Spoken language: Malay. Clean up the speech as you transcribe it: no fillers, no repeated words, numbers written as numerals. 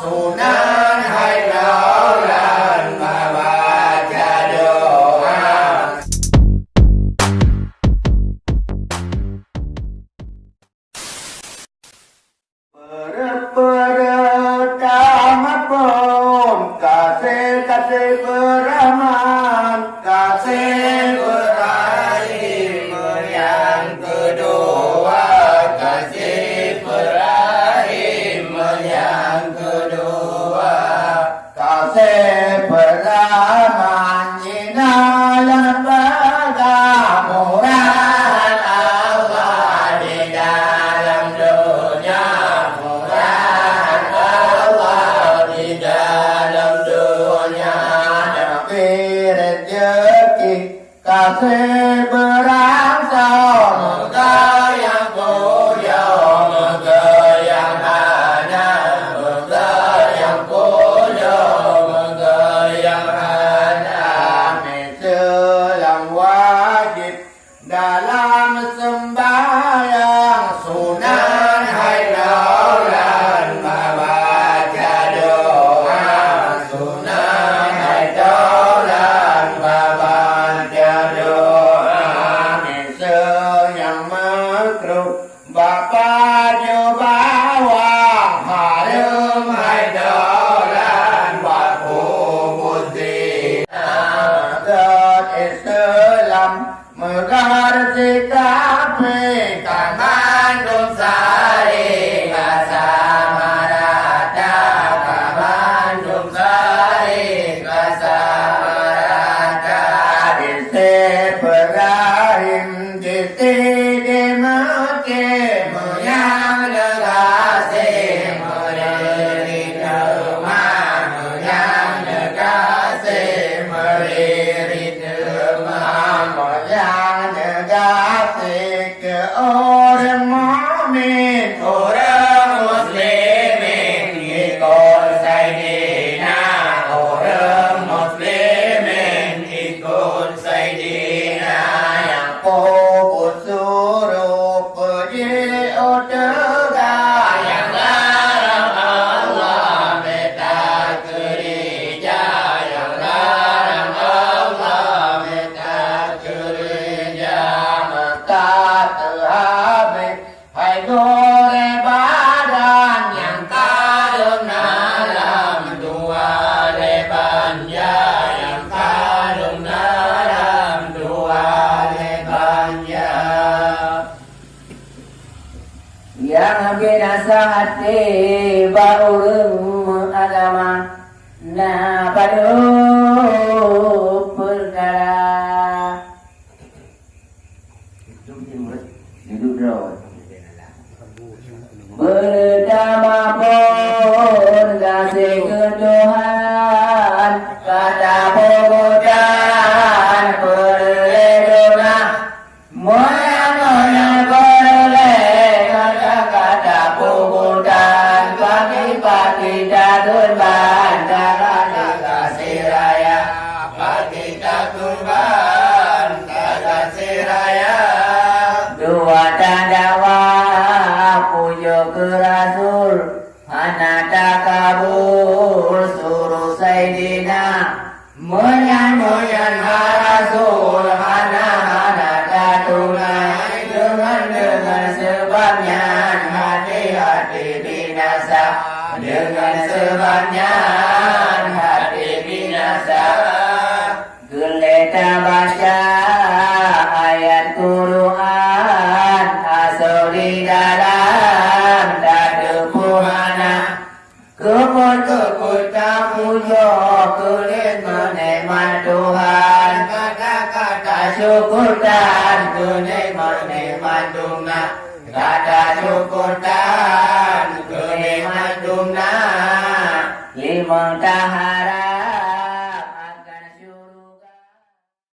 Sunan Haidaulan membaca doa. Pertama pun kasih beraman, kasih berahim. Yang kedua kasih berahim. Yang kedua kasih beraman. Dalam murahan Allah di dalam dunia, murahan Allah di dalam dunia. Demi rezeki kasih berangsur, moga yang punya, moga yang ada, moga yang punya, moga yang ada. Yang wajib dalam sembahyang, Sunan Haidaulan membaca doa. Sunan Haidaulan membaca doa. Yang makruh Bapak bawang, harum Haidaulan baku putih. Islam mengerti kami Kamandung Sari Kasamarata, Kamandung Sari Kasamarata. Istibrahim Dimaki Muyang Negasi Meririk Rumah, Muyang Negasi Meririk Rumah. Yang negasi ke orang mukmin, orang muslimin ikut Sayyidina, orang muslimin ikut Sayyidina. Yang puput suruh pergi utara, yang larang Allah minta gereja, yang larang Allah minta gereja. Maka terhabis hai gore badan, yang kadung dalam dua lebanja, yang kadung dalam dua lebanja. Yang binasa hati baurung agama, nah padu perkara. Duduk dulu. Pertama pun kasih ke Tuhan, kata puputan perlindungan. Moyang-moyang boleh kata-kata puputan, pagi-pagi datun bandaran kasih raya, pagi datun bandaran kasih raya. Dua tanda pujo ke Rasul, anak takabur suruh Sayyidina. Moyan-moyan Rasul, hana-hana tunai, dengan sebabnya hati-hati binasa, dengan sebabnya hati binasa. Geletak baca ayat Quran, asal di dalam dada puhana. Keput-keput tak puja, kulit meneman Tuhan. Kata-kata syukur dan kulit meneman Tuhan. Kata syukur